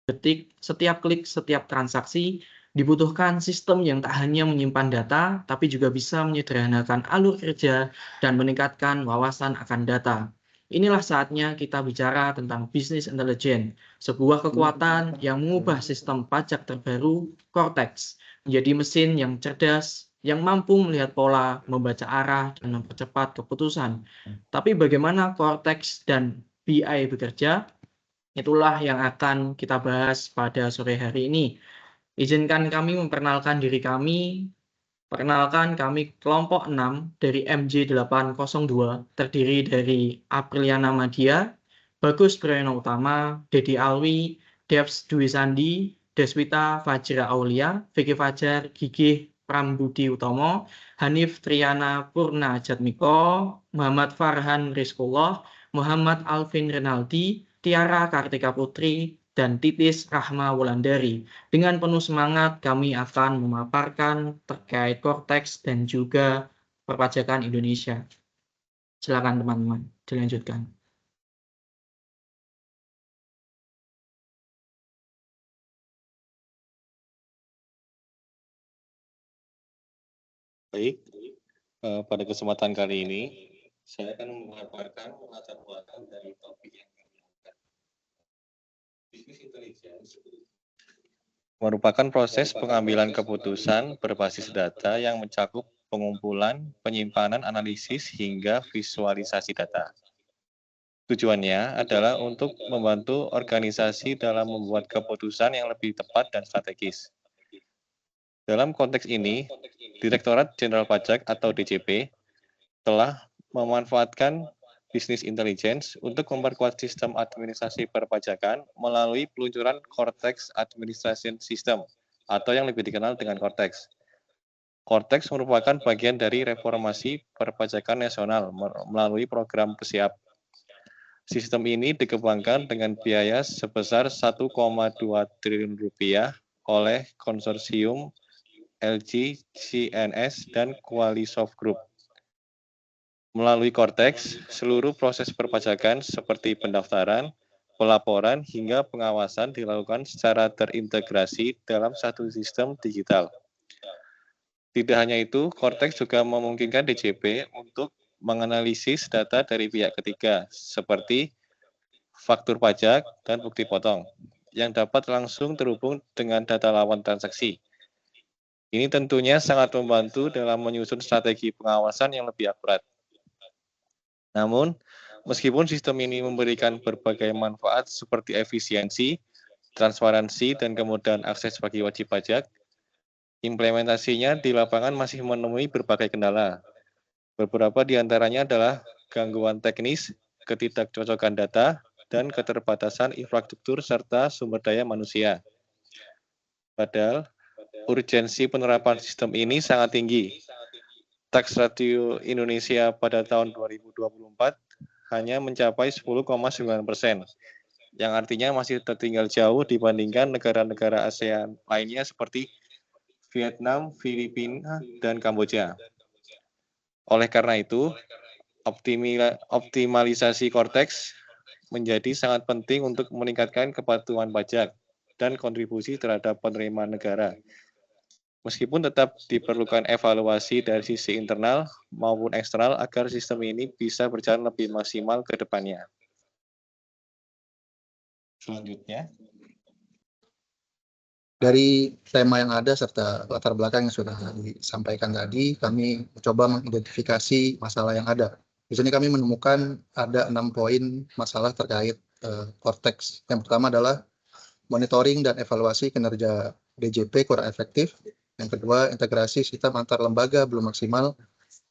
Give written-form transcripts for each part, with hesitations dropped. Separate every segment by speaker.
Speaker 1: detik, setiap klik, setiap transaksi, dibutuhkan sistem yang tak hanya menyimpan data, tapi juga bisa menyederhanakan alur kerja dan meningkatkan wawasan akan data. Inilah saatnya kita bicara tentang business intelligence, sebuah kekuatan yang mengubah sistem pajak terbaru, Cortex, menjadi mesin yang cerdas, yang mampu melihat pola, membaca arah, dan mempercepat keputusan. Tapi bagaimana Cortex dan BI bekerja? Itulah yang akan kita bahas pada sore hari ini. Izinkan kami memperkenalkan diri kami. Perkenalkan kami kelompok 6 dari MJ802, terdiri dari Apriliana Madia, Bagus Broyono Utama, Dedi Alwi, Devs Dwi Sandi, Deswita Fajra Aulia, Vicky Fajar, Gigih Prambudi Utomo, Hanif Triana Purna Jatmiko, Muhammad Farhan Rizkullah, Muhammad Alvin Renaldi, Tiara Kartika Putri, dan Titis Rahma Wulandari. Dengan penuh semangat, kami akan memaparkan terkait Cortex dan juga perpajakan Indonesia. Silakan teman-teman, dilanjutkan.
Speaker 2: Baik, pada kesempatan kali ini, saya akan memaparkan latar belakang dari topik yang kami angkat. Business Intelligence merupakan proses pengambilan keputusan berbasis data yang mencakup pengumpulan, penyimpanan, analisis, hingga visualisasi data. Tujuannya adalah untuk membantu organisasi dalam membuat keputusan yang lebih tepat dan strategis. Dalam konteks ini, Direktorat Jenderal Pajak atau DJP telah memanfaatkan Business Intelligence untuk memperkuat sistem administrasi perpajakan melalui peluncuran Cortex Administration System atau yang lebih dikenal dengan Cortex. Cortex merupakan bagian dari reformasi perpajakan nasional melalui program PESIAP. Sistem ini dikembangkan dengan biaya sebesar 1,2 triliun rupiah oleh konsorsium LG, CNS, dan Qualisoft Group. Melalui Cortex, seluruh proses perpajakan seperti pendaftaran, pelaporan, hingga pengawasan dilakukan secara terintegrasi dalam satu sistem digital. Tidak hanya itu, Cortex juga memungkinkan DJP untuk menganalisis data dari pihak ketiga, seperti faktur pajak dan bukti potong, yang dapat langsung terhubung dengan data lawan transaksi. Ini tentunya sangat membantu dalam menyusun strategi pengawasan yang lebih akurat. Namun, meskipun sistem ini memberikan berbagai manfaat seperti efisiensi, transparansi, dan kemudahan akses bagi wajib pajak, implementasinya di lapangan masih menemui berbagai kendala. Beberapa di antaranya adalah gangguan teknis, ketidakcocokan data, dan keterbatasan infrastruktur serta sumber daya manusia. Padahal, urgensi penerapan sistem ini sangat tinggi. Tax ratio Indonesia pada tahun 2024 hanya mencapai 10,9%, yang artinya masih tertinggal jauh dibandingkan negara-negara ASEAN lainnya seperti Vietnam, Filipina, dan Kamboja. Oleh karena itu, optimalisasi Cortex menjadi sangat penting untuk meningkatkan kepatuhan pajak dan kontribusi terhadap penerimaan negara. Meskipun tetap diperlukan evaluasi dari sisi internal maupun eksternal agar sistem ini bisa berjalan lebih maksimal ke depannya. Selanjutnya,
Speaker 3: dari tema yang ada serta latar belakang yang sudah disampaikan tadi, kami mencoba mengidentifikasi masalah yang ada. Di sini kami menemukan ada 6 poin masalah terkait Cortex. Yang pertama adalah monitoring dan evaluasi kinerja DJP kurang efektif. Yang kedua, integrasi sistem antar lembaga belum maksimal.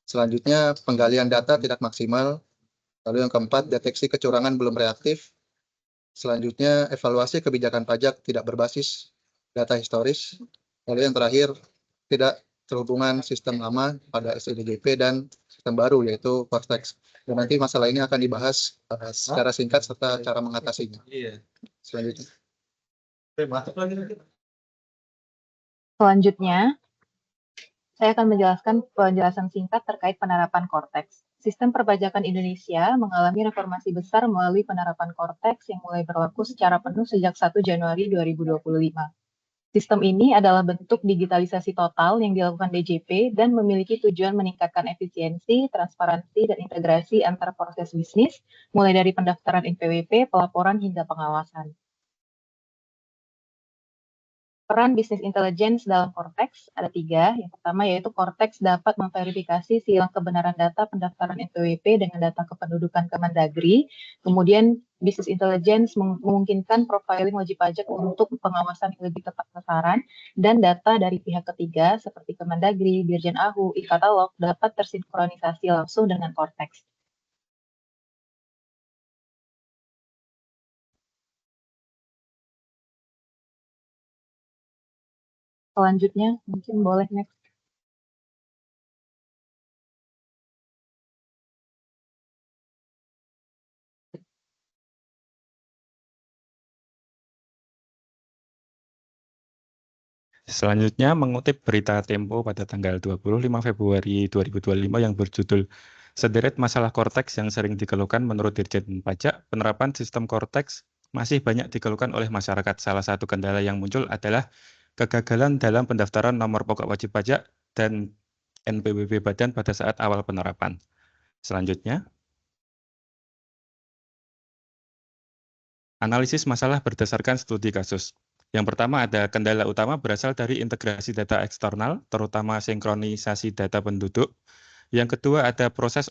Speaker 3: Selanjutnya, penggalian data tidak maksimal. Lalu yang keempat, deteksi kecurangan belum reaktif. Selanjutnya, evaluasi kebijakan pajak tidak berbasis data historis. Lalu yang terakhir, tidak terhubungan sistem lama pada SDJP dan sistem baru yaitu Cortex. Dan nanti masalah ini akan dibahas secara singkat serta cara mengatasinya. Selanjutnya.
Speaker 4: Selanjutnya, saya akan menjelaskan penjelasan singkat terkait penerapan Cortex. sistem perpajakan Indonesia mengalami reformasi besar melalui penerapan Cortex yang mulai berlaku secara penuh sejak 1 Januari 2025. Sistem ini adalah bentuk digitalisasi total yang dilakukan DJP dan memiliki tujuan meningkatkan efisiensi, transparansi, dan integrasi antar proses bisnis, mulai dari pendaftaran NPWP, pelaporan, hingga pengawasan. Peran bisnis intelligence dalam Cortex ada 3. Yang pertama yaitu Cortex dapat memverifikasi silang kebenaran data pendaftaran NPWP dengan data kependudukan Kemendagri. Kemudian bisnis intelligence memungkinkan profiling wajib pajak untuk pengawasan yang lebih tepat sasaran, dan data dari pihak ketiga seperti Kemendagri, Dirjen AHU, e-katalog dapat tersinkronisasi langsung dengan Cortex. Selanjutnya, mungkin boleh next.
Speaker 5: Selanjutnya, mengutip berita Tempo pada tanggal 25 Februari 2025 yang berjudul Sederet Masalah Cortex yang sering dikeluhkan menurut Dirjen Pajak, penerapan sistem Cortex masih banyak dikeluhkan oleh masyarakat. Salah satu kendala yang muncul adalah kegagalan dalam pendaftaran nomor pokok wajib pajak dan NPWP badan pada saat awal penerapan. Selanjutnya, analisis masalah berdasarkan studi kasus. Yang pertama ada kendala utama berasal dari integrasi data eksternal, terutama sinkronisasi data penduduk. Yang kedua ada proses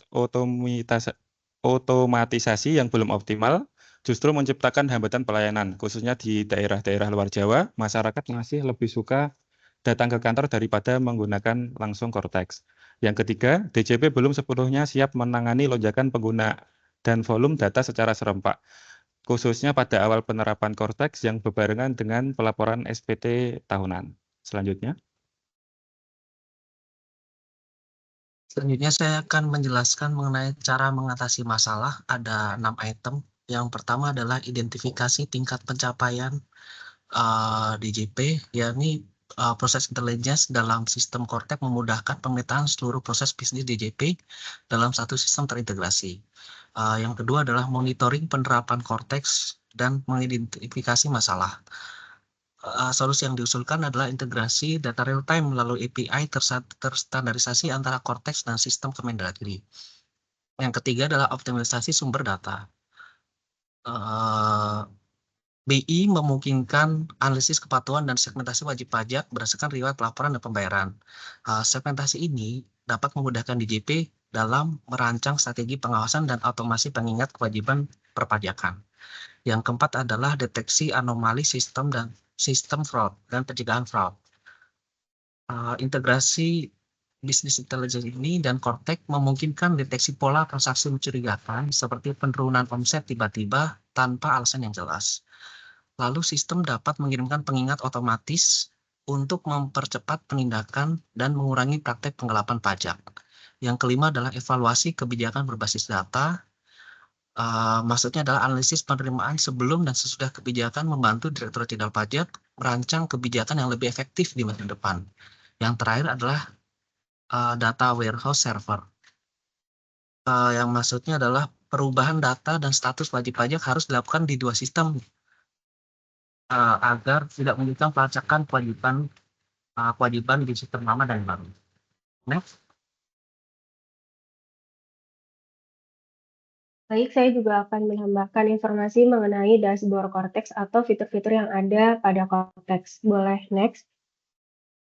Speaker 5: otomatisasi yang belum optimal, justru menciptakan hambatan pelayanan, khususnya di daerah-daerah luar Jawa, masyarakat masih lebih suka datang ke kantor daripada menggunakan langsung Cortex. Yang ketiga, DJP belum sepenuhnya siap menangani lonjakan pengguna dan volume data secara serempak, khususnya pada awal penerapan Cortex yang berbarengan dengan pelaporan SPT tahunan. Selanjutnya.
Speaker 6: Selanjutnya saya akan menjelaskan mengenai cara mengatasi masalah. Ada 6 item. Yang pertama adalah identifikasi tingkat pencapaian DJP, yakni proses intelligence dalam sistem Cortex memudahkan pemetaan seluruh proses bisnis DJP dalam satu sistem terintegrasi. Yang kedua adalah monitoring penerapan Cortex dan mengidentifikasi masalah. Solusi yang diusulkan adalah integrasi data real-time melalui API terstandarisasi antara Cortex dan sistem Kemendagri. Yang ketiga adalah optimalisasi sumber data. BI memungkinkan analisis kepatuhan dan segmentasi wajib pajak berdasarkan riwayat pelaporan dan pembayaran. Segmentasi ini dapat memudahkan DJP dalam merancang strategi pengawasan dan otomasi pengingat kewajiban perpajakan. Yang keempat adalah deteksi anomali sistem fraud dan pencegahan fraud. Integrasi bisnis intelligence ini dan Cortex memungkinkan deteksi pola transaksi mencurigakan seperti penurunan omset tiba-tiba tanpa alasan yang jelas. Lalu sistem dapat mengirimkan pengingat otomatis untuk mempercepat penindakan dan mengurangi praktek penggelapan pajak. Yang kelima adalah evaluasi kebijakan berbasis data. Maksudnya adalah analisis penerimaan sebelum dan sesudah kebijakan membantu Direktorat Jenderal Pajak merancang kebijakan yang lebih efektif di masa depan. Yang terakhir adalah data warehouse server. Yang maksudnya adalah perubahan data dan status wajib pajak harus dilakukan di 2 sistem agar tidak menyulitkan pelacakan kewajiban di sistem lama dan baru. Next.
Speaker 7: Baik, saya juga akan menambahkan informasi mengenai dashboard Cortex atau fitur-fitur yang ada pada Cortex. Boleh next.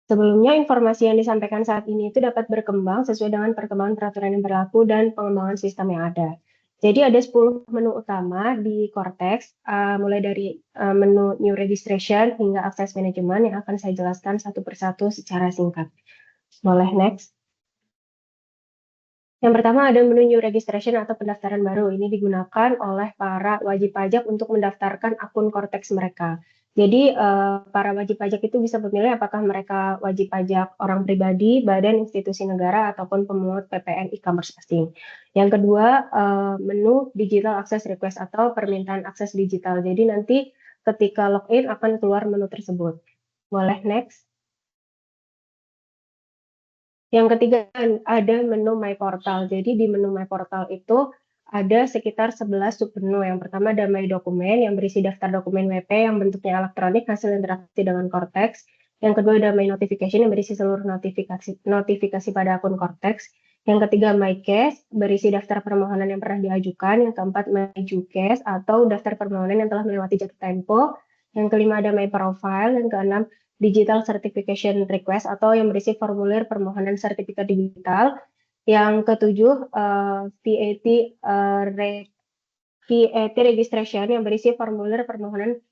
Speaker 7: Sebelumnya, informasi yang disampaikan saat ini itu dapat berkembang sesuai dengan perkembangan peraturan yang berlaku dan pengembangan sistem yang ada. Jadi ada 10 menu utama di Cortex, mulai dari menu New Registration hingga Akses Manajemen yang akan saya jelaskan satu persatu secara singkat. Boleh next. Yang pertama ada menu New Registration atau pendaftaran baru. Ini digunakan oleh para wajib pajak untuk mendaftarkan akun Cortex mereka. Jadi para wajib pajak itu bisa memilih apakah mereka wajib pajak orang pribadi, badan, institusi negara, ataupun pemungut PPN e-commerce asing. Yang kedua, menu Digital Access Request atau permintaan akses digital. Jadi nanti ketika login akan keluar menu tersebut. Boleh next. Yang ketiga ada menu My Portal. Jadi di menu My Portal itu ada sekitar 11 submenu. Yang pertama ada My Dokumen yang berisi daftar dokumen WP yang bentuknya elektronik hasil interaksi dengan Cortex. Yang kedua ada My Notification yang berisi seluruh notifikasi pada akun Cortex. Yang ketiga My Case berisi daftar permohonan yang pernah diajukan. Yang keempat My Case atau daftar permohonan yang telah melewati jatuh tempo. Yang kelima ada My Profile. Yang keenam Digital Certification Request atau yang berisi formulir permohonan sertifikat digital. Yang ketujuh VAT Registration yang berisi formulir permohonan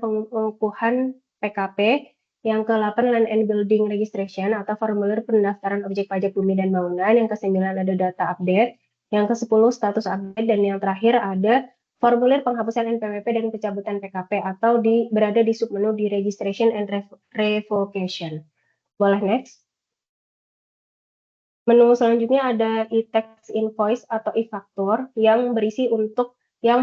Speaker 7: pengukuhan PKP. Yang ke-8 Land and Building Registration atau formulir pendaftaran objek pajak bumi dan bangunan. Yang ke-9 ada data update. Yang ke-10 status update, dan yang terakhir ada formulir penghapusan NPWP dan pencabutan PKP atau berada di submenu di Registration and Revocation. Boleh next. Menu selanjutnya ada e-tax invoice atau e-faktur yang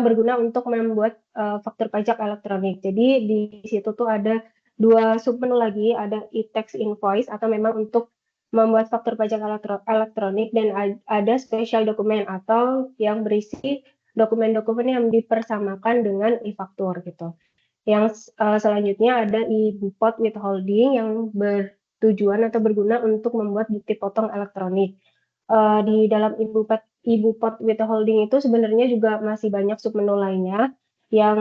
Speaker 7: berguna untuk membuat faktur pajak elektronik. Jadi di situ tuh ada dua submenu lagi, ada e-tax invoice atau memang untuk membuat faktur pajak elektronik, dan ada special dokumen atau yang berisi dokumen-dokumen yang dipersamakan dengan e-faktur gitu. Yang selanjutnya ada e-bupot withholding yang tujuan atau berguna untuk membuat bukti potong elektronik. Di dalam e-bupot withholding itu sebenarnya juga masih banyak submenu lainnya yang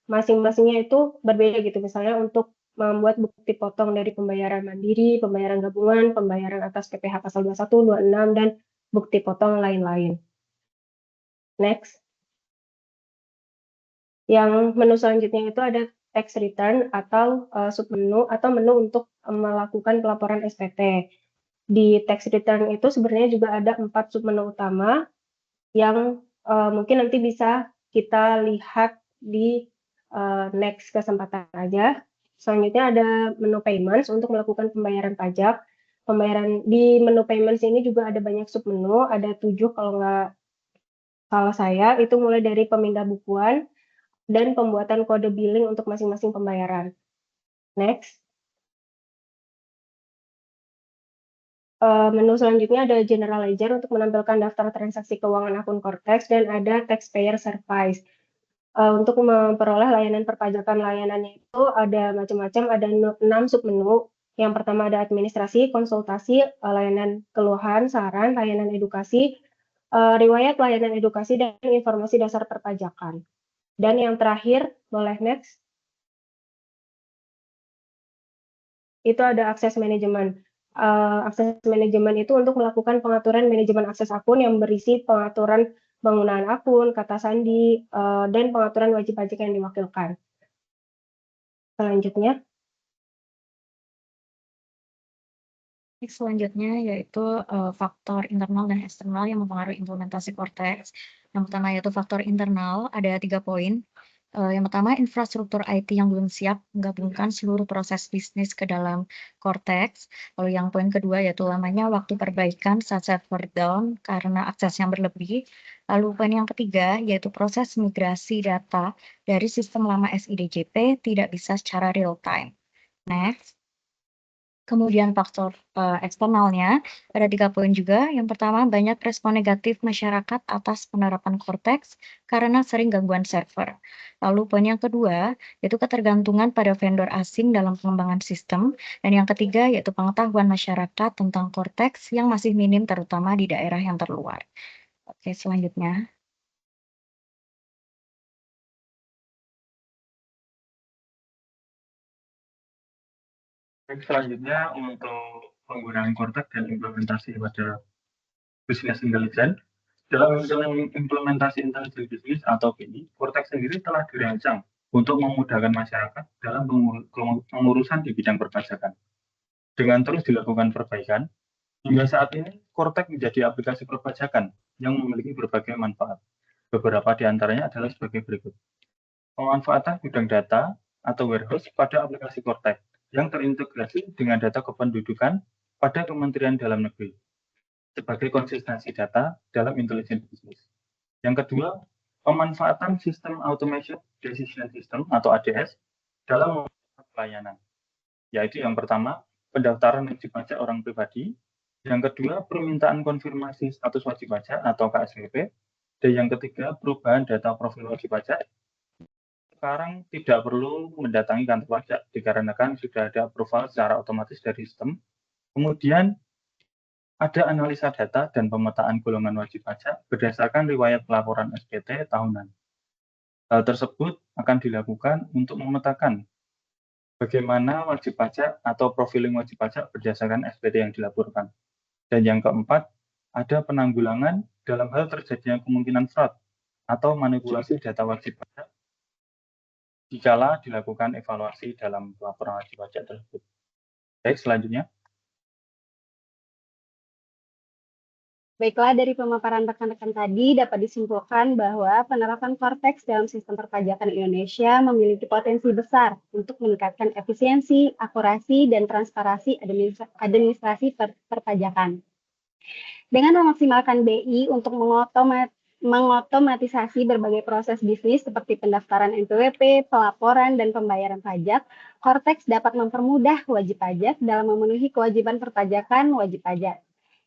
Speaker 7: masing-masingnya itu berbeda gitu. Misalnya untuk membuat bukti potong dari pembayaran mandiri, pembayaran gabungan, pembayaran atas PPh pasal 21, 26, dan bukti potong lain-lain. Next. Yang menu selanjutnya itu ada tax return atau submenu atau menu untuk melakukan pelaporan SPT. Di tax return itu sebenarnya juga ada 4 submenu utama yang mungkin nanti bisa kita lihat di next kesempatan aja. Selanjutnya ada menu payments untuk melakukan pembayaran pajak. Di menu payments ini juga ada banyak submenu, ada 7 kalau nggak salah saya, itu mulai dari pemindah bukuan dan pembuatan kode billing untuk masing-masing pembayaran. Next. Menu selanjutnya ada General Ledger untuk menampilkan daftar transaksi keuangan akun Cortex, dan ada Taxpayer Service. Untuk memperoleh layanan perpajakan, layanannya itu ada macam-macam, ada 6 submenu. Yang pertama ada administrasi, konsultasi, layanan keluhan, saran, layanan edukasi, riwayat layanan edukasi, dan informasi dasar perpajakan. Dan yang terakhir, boleh next. Itu ada akses manajemen. Akses manajemen itu untuk melakukan pengaturan manajemen akses akun yang berisi pengaturan penggunaan akun, kata sandi, dan pengaturan wajib pajak yang diwakilkan. Selanjutnya.
Speaker 8: Selanjutnya yaitu faktor internal dan eksternal yang mempengaruhi implementasi Cortex. Yang pertama yaitu faktor internal, ada 3 poin. Yang pertama, infrastruktur IT yang belum siap menggabungkan seluruh proses bisnis ke dalam Cortex. Lalu yang poin kedua yaitu lamanya waktu perbaikan saat server down karena akses yang berlebih. Lalu poin yang ketiga yaitu proses migrasi data dari sistem lama SIDJP tidak bisa secara real time. Next. Kemudian faktor eksternalnya ada 3 poin juga. Yang pertama, banyak respon negatif masyarakat atas penerapan Cortex karena sering gangguan server. Lalu poin yang kedua yaitu ketergantungan pada vendor asing dalam pengembangan sistem. Dan yang ketiga yaitu pengetahuan masyarakat tentang Cortex yang masih minim terutama di daerah yang terluar. Oke, selanjutnya.
Speaker 5: Selanjutnya untuk penggunaan Cortex dan implementasi pada Business Intelligence. Dalam implementasi intelijen bisnis atau BI, Cortex sendiri telah dirancang untuk memudahkan masyarakat dalam pengurusan di bidang perpajakan. Dengan terus dilakukan perbaikan, hingga saat ini Cortex menjadi aplikasi perpajakan yang memiliki berbagai manfaat. Beberapa di antaranya adalah sebagai berikut. Pemanfaatan gudang data atau warehouse pada aplikasi Cortex yang terintegrasi dengan data kependudukan pada Kementerian Dalam Negeri sebagai konsistensi data dalam intelijen bisnis. Yang kedua, pemanfaatan sistem automation decision system atau ADS dalam pelayanan, yaitu yang pertama,
Speaker 9: pendaftaran wajib pajak orang pribadi. Yang kedua, permintaan konfirmasi status wajib pajak atau KSWP. Dan yang ketiga, perubahan data profil wajib pajak. Sekarang tidak perlu mendatangi kantor pajak dikarenakan sudah ada approval secara otomatis dari sistem. Kemudian ada analisa data dan pemetaan golongan wajib pajak berdasarkan riwayat pelaporan SPT tahunan. Hal tersebut akan dilakukan untuk memetakan bagaimana wajib pajak atau profiling wajib pajak berdasarkan SPT yang dilaporkan. Dan yang keempat, ada penanggulangan dalam hal terjadinya kemungkinan fraud atau manipulasi data wajib pajak dikala dilakukan evaluasi dalam pelaporan wajib pajak tersebut. Baik, selanjutnya.
Speaker 10: Baiklah, dari pemaparan rekan-rekan tadi dapat disimpulkan bahwa penerapan Cortex dalam sistem perpajakan Indonesia memiliki potensi besar untuk meningkatkan efisiensi, akurasi, dan transparansi administrasi perpajakan. Dengan memaksimalkan BI untuk mengotomatisasi berbagai proses bisnis seperti pendaftaran NPWP, pelaporan, dan pembayaran pajak, Cortex dapat mempermudah wajib pajak dalam memenuhi kewajiban perpajakan wajib pajak.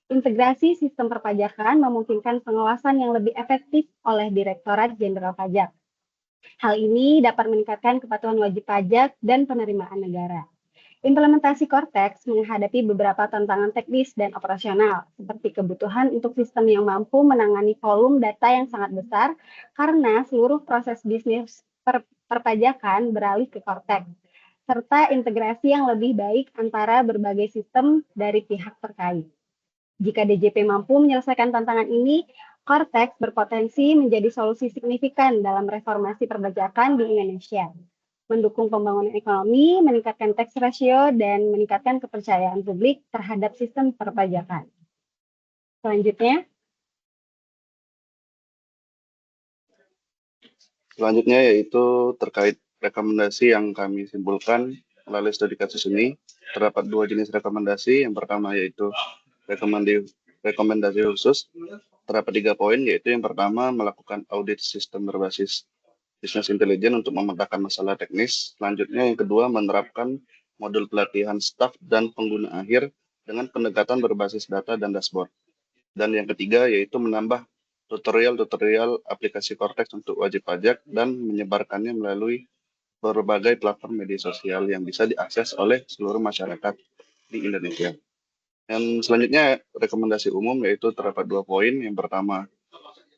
Speaker 10: Integrasi sistem perpajakan memungkinkan pengawasan yang lebih efektif oleh Direktorat Jenderal Pajak. Hal ini dapat meningkatkan kepatuhan wajib pajak dan penerimaan negara. Implementasi Cortex menghadapi beberapa tantangan teknis dan operasional, seperti kebutuhan untuk sistem yang mampu menangani volume data yang sangat besar karena seluruh proses bisnis perpajakan beralih ke Cortex, serta integrasi yang lebih baik antara berbagai sistem dari pihak terkait. Jika DJP mampu menyelesaikan tantangan ini, Cortex berpotensi menjadi solusi signifikan dalam reformasi perpajakan di Indonesia, mendukung pembangunan ekonomi, meningkatkan tax ratio, dan meningkatkan kepercayaan publik terhadap sistem perpajakan.
Speaker 11: Selanjutnya yaitu terkait rekomendasi yang kami simpulkan melalui studi kasus ini. Terdapat dua jenis rekomendasi. Yang pertama yaitu rekomendasi khusus. Terdapat 3 poin, yaitu yang pertama melakukan audit sistem berbasis business intelligence untuk memetakan masalah teknis. Selanjutnya yang kedua menerapkan modul pelatihan staf dan pengguna akhir dengan pendekatan berbasis data dan dashboard. Dan yang ketiga yaitu menambah tutorial aplikasi Cortex untuk wajib pajak dan menyebarkannya melalui berbagai platform media sosial yang bisa diakses oleh seluruh masyarakat di Indonesia. Dan selanjutnya rekomendasi umum yaitu terdapat 2 poin. Yang pertama,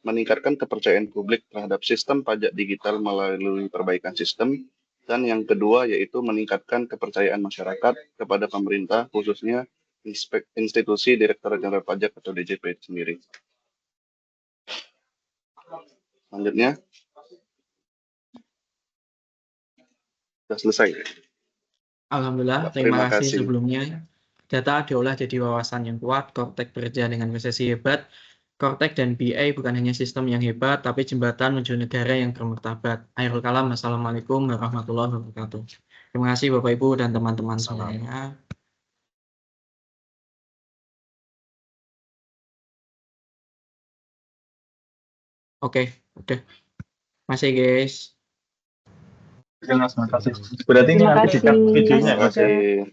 Speaker 11: meningkatkan kepercayaan publik terhadap sistem pajak digital melalui perbaikan sistem. Dan yang kedua yaitu meningkatkan kepercayaan masyarakat kepada pemerintah, khususnya institusi Direktorat Jenderal Pajak atau DJP sendiri. Selanjutnya, sudah selesai.
Speaker 1: Alhamdulillah, terima kasih sebelumnya. Data diolah jadi wawasan yang kuat, Cortex bekerja dengan presisi hebat. Cortex dan BI bukan hanya sistem yang hebat, tapi jembatan menuju negara yang bermartabat. Akhirul kalam, Assalamualaikum warahmatullahi wabarakatuh. Terima kasih Bapak Ibu dan teman-teman semuanya. Oke, udah. Masih guys.
Speaker 9: Terima kasih. Berarti ini nanti di videonya.
Speaker 11: Terima kasih.